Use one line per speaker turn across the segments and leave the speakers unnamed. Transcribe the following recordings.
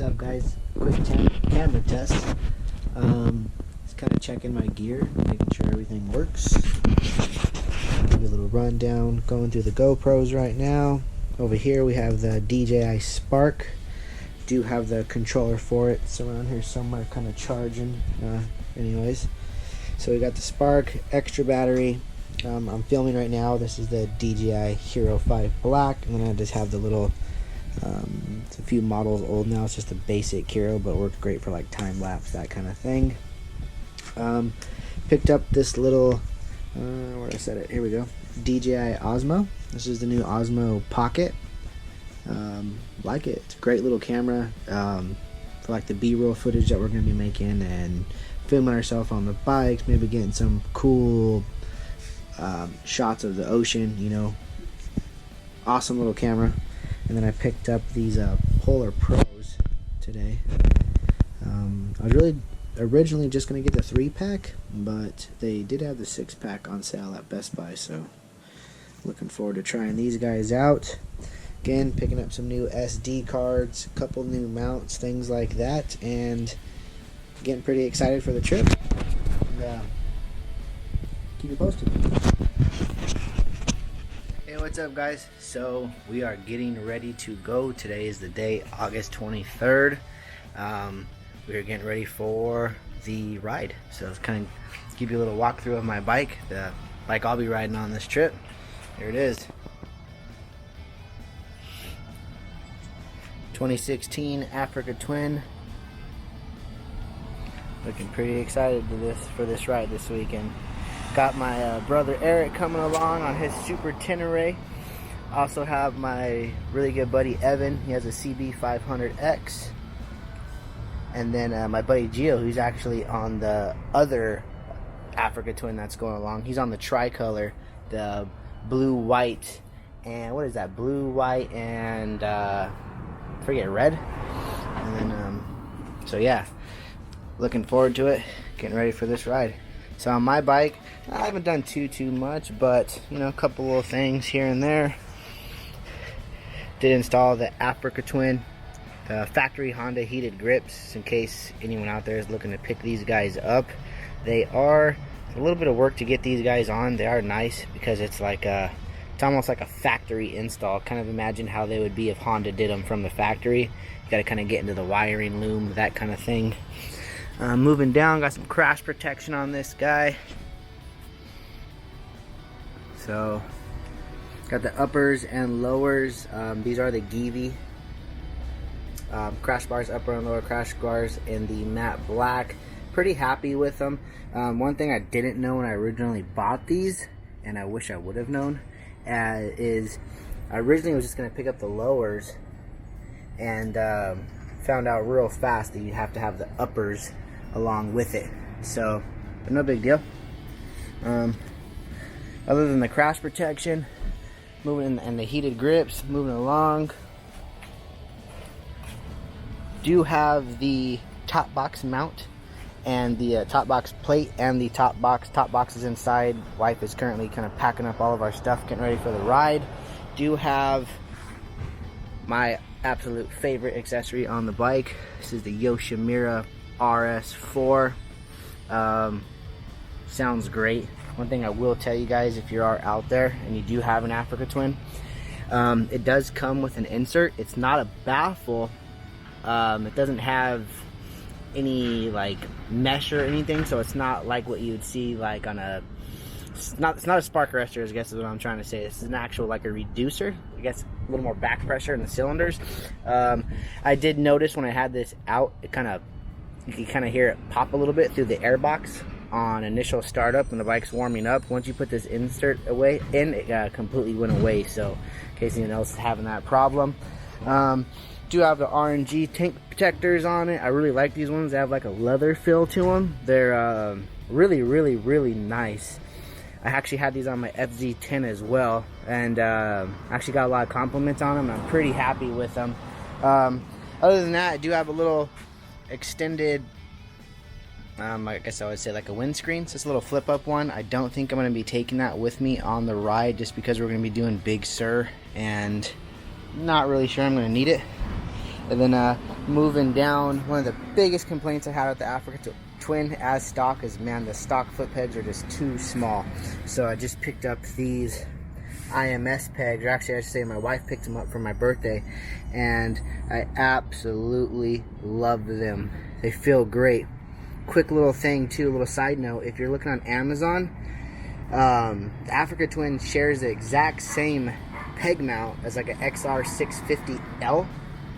What's up, guys? Quick camera test. Just kind of checking my gear, making sure everything works. Give you a little rundown. Going through the GoPros right now. Over here we have the DJI Spark. Do have the controller for it. It's around here somewhere, kind of charging. Anyways, so we got the Spark, extra battery. I'm filming right now. This is the DJI Hero 5 Black, and then I just have the little. It's a few models old now. It's just a basic Hero, but works great for like time lapse, that kind of thing. Picked up this little where I set it. Here we go. DJI Osmo. This is the new Osmo Pocket. Like it. It's a great little camera for like the B-roll footage that we're going to be making and filming ourselves on the bikes. Maybe getting some cool shots of the ocean. You know, awesome little camera. And then I picked up these Polar Pros today. I was really originally just going to get the 3-pack, but they did have the 6-pack on sale at Best Buy, so looking forward to trying these guys out. Again, picking up some new SD cards, a couple new mounts, things like that, and getting pretty excited for the trip. And, keep you posted. Hey, what's up, guys? So we are getting ready to go. Today is the day, August 23rd. We're getting ready for the ride. So it's kind of give you a little walkthrough of my bike, the bike I'll be riding on this trip. Here it is. 2016 Africa Twin. Looking pretty excited for this ride this weekend. Got my brother Eric coming along on his Super Tenere. Also have my really good buddy Evan. He has a CB500X. And then my buddy Gio, who's actually on the other Africa Twin that's going along. He's on the tricolor, the blue, white, and what is that? Blue, white, and forget red. And then so yeah, looking forward to it. Getting ready for this ride. So on my bike, I haven't done too much, but you know, a couple little things here and there. Did install the Africa Twin, the factory Honda heated grips, in case anyone out there is looking to pick these guys up. They are a little bit of work to get these guys on. They are nice because it's like it's almost like a factory install. Kind of imagine how they would be if Honda did them from the factory. You got to kind of get into the wiring loom, that kind of thing. Moving down, got some crash protection on this guy. So, got the uppers and lowers. These are the Givi crash bars, upper and lower crash bars in the matte black. Pretty happy with them. One thing I didn't know when I originally bought these, and I wish I would have known, is I originally was just going to pick up the lowers, and found out real fast that you have to have the uppers along with it. So, but no big deal. Other than the crash protection, moving and the heated grips, moving along. Do have the top box mount and the top box plate and the top box. Top box is inside. Wife is currently kind of packing up all of our stuff, getting ready for the ride. Do have my absolute favorite accessory on the bike. This is the Yoshimura RS4. Sounds great. One thing I will tell you guys, if you are out there and you do have an Africa Twin, it does come with an insert. It's not a baffle. It doesn't have any like mesh or anything, so it's not like what you would see like on a. It's not a spark arrestor, I guess is what I'm trying to say. This is an actual like a reducer. I guess a little more back pressure in the cylinders. I did notice when I had this out, you can kind of hear it pop a little bit through the air box on initial startup when the bike's warming up. Once you put this insert it completely went away. So in case anyone else is having that problem, do have the RNG tank protectors on it. I really like these ones. They have like a leather feel to them. They're really nice. I actually had these on my FZ10 as well, and actually got a lot of compliments on them. I'm pretty happy with them. Other than that, I do have a little extended, I guess I would say like a windscreen. So it's a little flip up one. I don't think I'm going to be taking that with me on the ride, just because we're going to be doing Big Sur, and not really sure I'm going to need it. And then moving down, one of the biggest complaints I had with the Africa Twin as stock is, man, the stock foot pegs are just too small. So I just picked up these IMS pegs, or actually I should say my wife picked them up for my birthday, and I absolutely love them. They feel great. Quick little thing too, a little side note, if you're looking on Amazon, the Africa Twin shares the exact same peg mount as like an XR650L,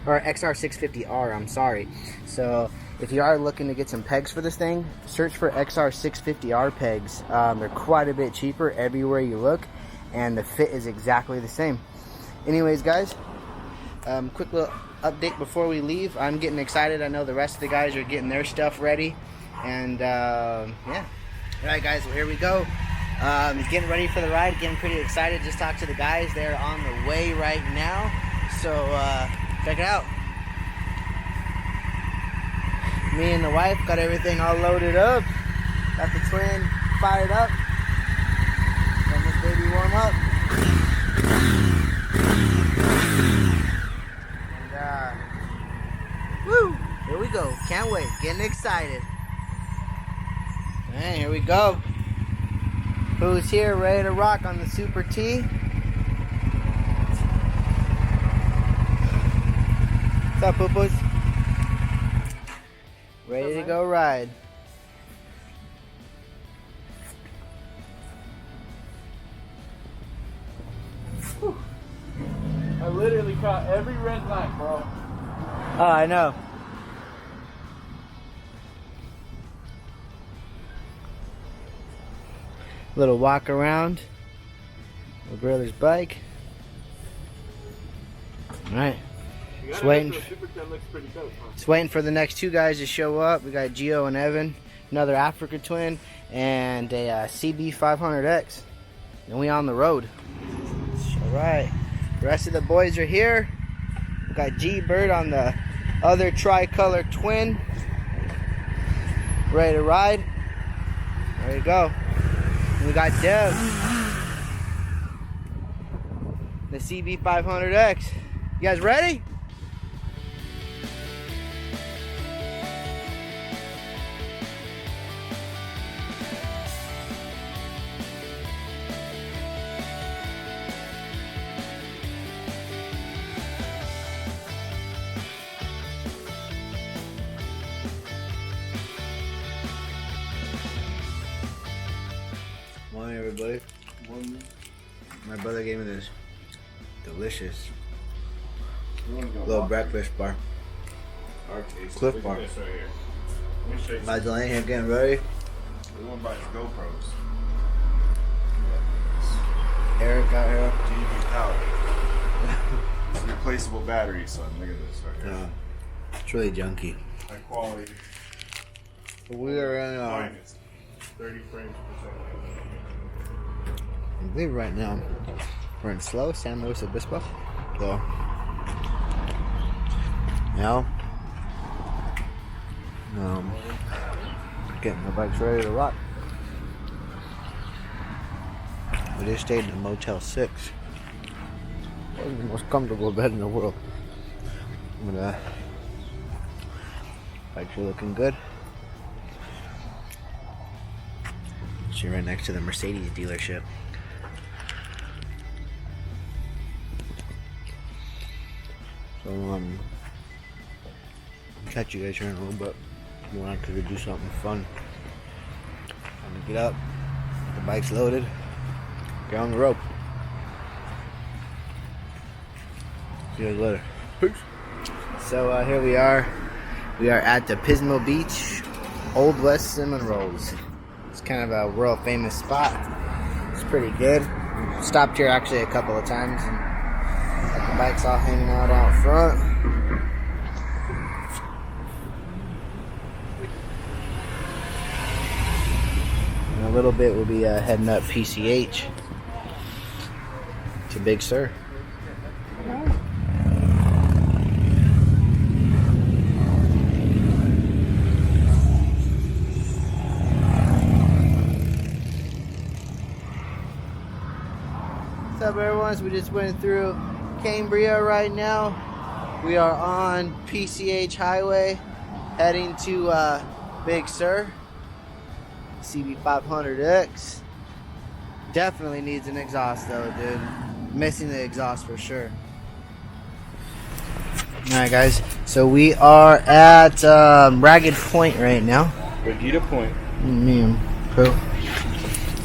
or XR650R, I'm sorry. So if you are looking to get some pegs for this thing, search for XR650R pegs. They're quite a bit cheaper everywhere you look, and the fit is exactly the same. Anyways, guys, quick little update before we leave. I'm getting excited. I know the rest of the guys are getting their stuff ready, and yeah. All right, guys, well, here we go. Getting ready for the ride, getting pretty excited. Just talked to the guys. They're on the way right now, so check it out. Me and the wife got everything all loaded up. Got the twin fired up. Let this baby warm up. And woo! Here we go. Can't wait. Getting excited. And here we go. Who's here ready to rock on the Super T? What's up, poo-poos? Ready to go ride.
Whew. I literally caught every red light, bro.
Oh, I know. Little walk around my brother's bike. All right. Just waiting.
That looks pretty dope, huh?
Just waiting for the next two guys to show up. We got Gio and Evan, another Africa Twin, and a CB 500X. And we on the road. All right. The rest of the boys are here. We got G-Bird on the other tricolor twin. Ready to ride. There you go. And we got Dev, the CB 500X. You guys ready? Morning, everybody.
Morning.
My brother gave me this delicious little
Little
breakfast bar. Cliff Bar.
This right here. Let me show you.
My Delaney here getting ready.
We want to buy the GoPros.
Eric got here.
TV power. It's replaceable battery, son. Look at this right here.
It's really junky.
High quality.
We are in,
Finest. 30 frames per second.
I believe right now we're in slow San Luis Obispo. So, now, getting the bikes ready to rock. We just stayed in the Motel 6. It was the most comfortable bed in the world. But, bikes are looking good. She's right next to the Mercedes dealership. So, catch you guys here in a little bit. If you want to do something fun. I'm gonna get up, the bike's loaded, get on the road. See you guys later. Peace. So here we are. We are at the Pismo Beach, Old West Cinnamon Rolls. It's kind of a world famous spot. It's pretty good. Stopped here actually a couple of times and got the bikes all hanging out front. In a little bit we'll be heading up PCH to Big Sur. What's up, everyone? So we just went through Cambria right now. We are on PCH Highway heading to Big Sur. CB500X. Definitely needs an exhaust though, dude. Missing the exhaust for sure. Alright guys, so we are at Ragged Point right now.
Regita Point.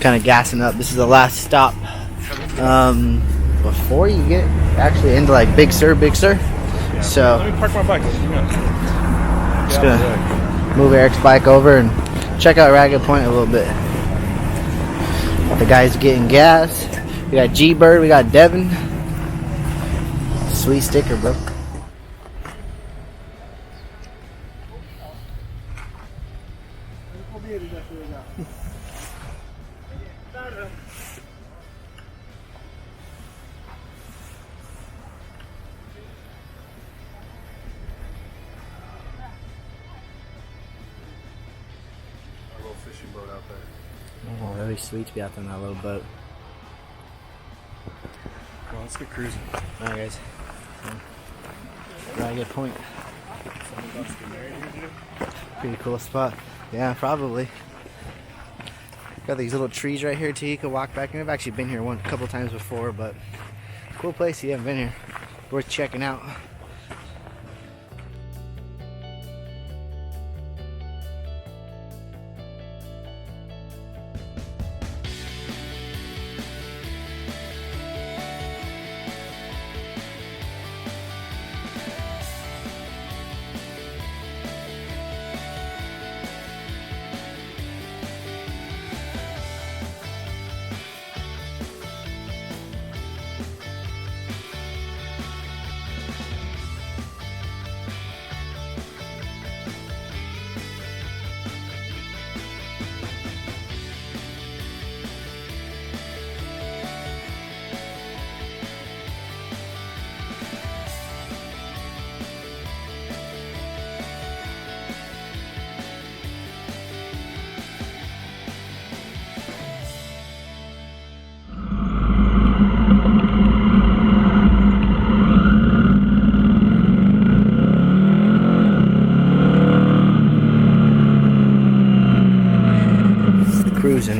Kind of gassing up. This is the last stop before you get actually into like Big Sur.
Yeah.
So
let me park my bike.
just gonna move Eric's bike over and check out Ragged Point a little bit. The guys getting gas. We got G-Bird, we got Devin. Sweet sticker, bro.
Fishing boat out there.
Oh, that'd be sweet to be out there in that little boat.
Well, let's get cruising.
Alright guys. Ragged Point. Pretty cool spot. Yeah, probably. Got these little trees right here too. You can walk back. I've actually been here a couple times before, but cool place. You haven't been here. Worth checking out.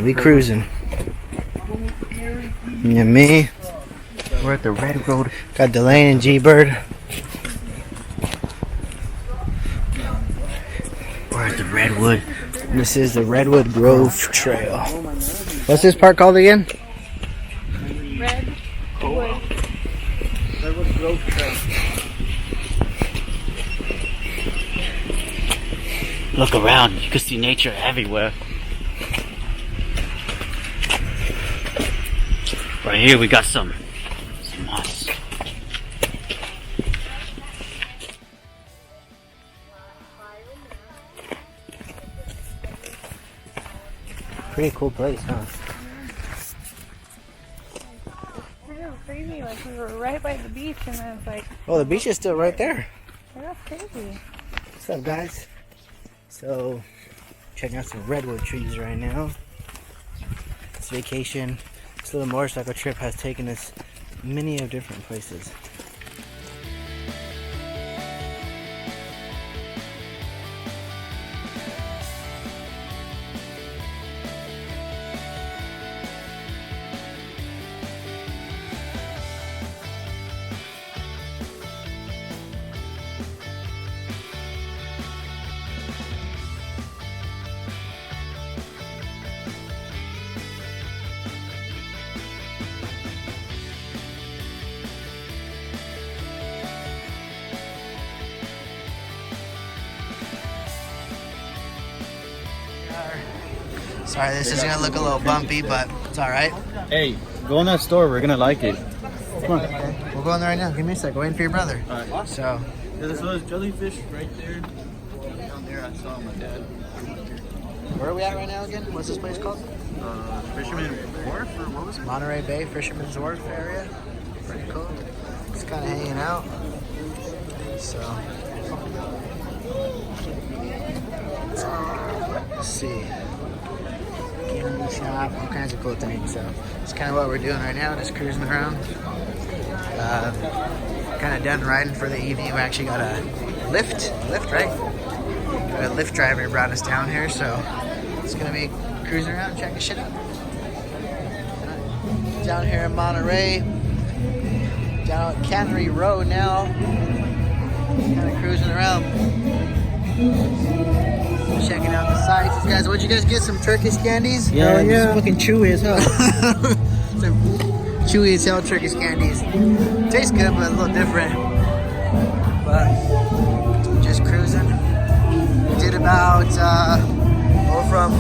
We cruising. Yeah, me. We're at the Red Road. Got Delane and G-Bird. We're at the Redwood. This is the Redwood Grove Trail. What's this park called again?
Redwood
Grove Trail.
Look around, you can see nature everywhere. Right here we got some moss.
Pretty cool place, huh?
It was crazy, like we were right by the beach and then it's like,
Oh, the beach is still right there.
that's crazy.
What's up, guys? So, checking out some redwood trees right now. This vacation, this little motorcycle trip has taken us many of different places. Sorry, this is gonna look a little bumpy, but it's all right.
Hey, go in that store. We're gonna like it. Come on.
Okay, we'll go in there right now. Give me a sec. Waiting for your brother.
All right.
So,
There's those jellyfish right there. Down there, I saw my dad.
where are we at right now again? What's this place called?
Fisherman Wharf, or what was it?
Monterey Bay, Fisherman's Wharf area. Pretty cool. Just kind of hanging out. So, let's see. Candy shop, all kinds of cool things. So, it's kind of what we're doing right now, just cruising around. kind of done riding for the evening. We actually got a lift, right? Got a Lyft driver brought us down here, so it's gonna be cruising around, checking shit out. Down here in Monterey, down at Cannery Road now, kind of cruising around, checking out the sights. Guys, what'd you guys get? Some Turkish candies?
Yeah,
It's fucking chewy as hell. Some chewy as hell Turkish candies. Tastes good, but a little different. But just cruising. Did about from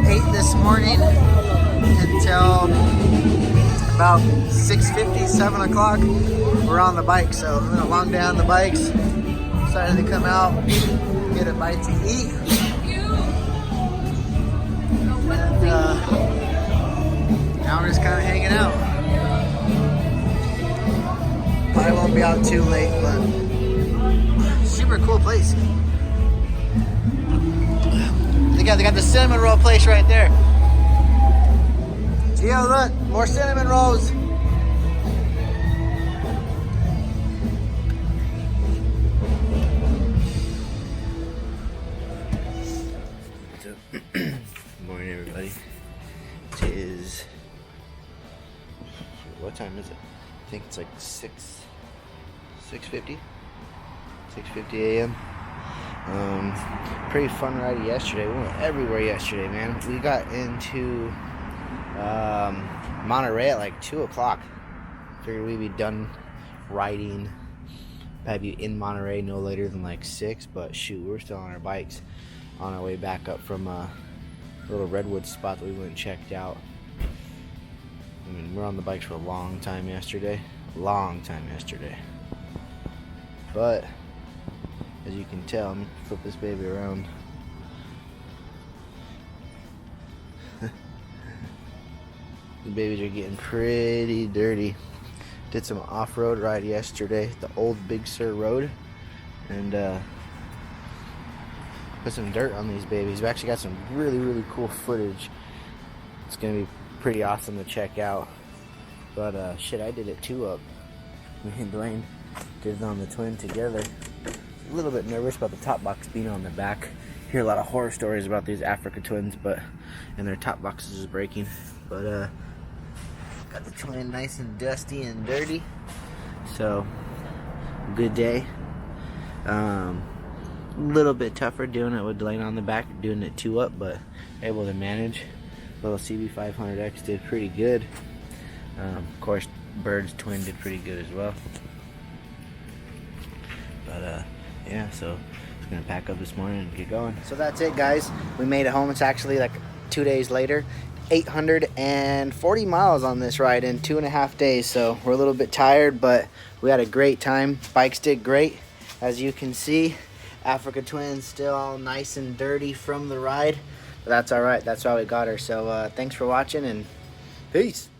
8 this morning until about 6:50, 7 o'clock. We're on the bike, so it's been a long day on the bikes. Decided to come out, get a bite to eat. And now we're just kind of hanging out. Probably won't be out too late, but super cool place. They got the cinnamon roll place right there. Gio, look, more cinnamon rolls. Good morning, everybody. It is, what time is it? I think it's like 6:50 a.m. Pretty fun ride yesterday. We went everywhere yesterday, man. We got into Monterey at like 2 o'clock. Figured we'd be done riding, have you in Monterey no later than like 6, but shoot, we're still on our bikes on our way back up from a little redwood spot that we went and checked out. I mean, we're on the bikes for a long time yesterday. But as you can tell, I'm gonna flip this baby around. The babies are getting pretty dirty. Did some off-road ride yesterday, the old Big Sur road, and put some dirt on these babies. We actually got some really cool footage. It's gonna be pretty awesome to check out. But shit, I did it 2-up. Me and Dwayne did it on the twin together. A little bit nervous about the top box being on the back. Hear a lot of horror stories about these Africa twins, and their top boxes is breaking. But got the twin nice and dusty and dirty. So good day. A little bit tougher doing it with Dwayne on the back, doing it 2-up, but able to manage. Little CB500X did pretty good. Of course, Bird's twin did pretty good as well. But yeah, so just gonna pack up this morning and get going. So that's it, guys. We made it home. It's actually like 2 days later. 840 miles on this ride in 2.5 days. So we're a little bit tired, but we had a great time. Bikes did great, as you can see. Africa twins still all nice and dirty from the ride, but that's all right. That's why we got her. So thanks for watching, and peace.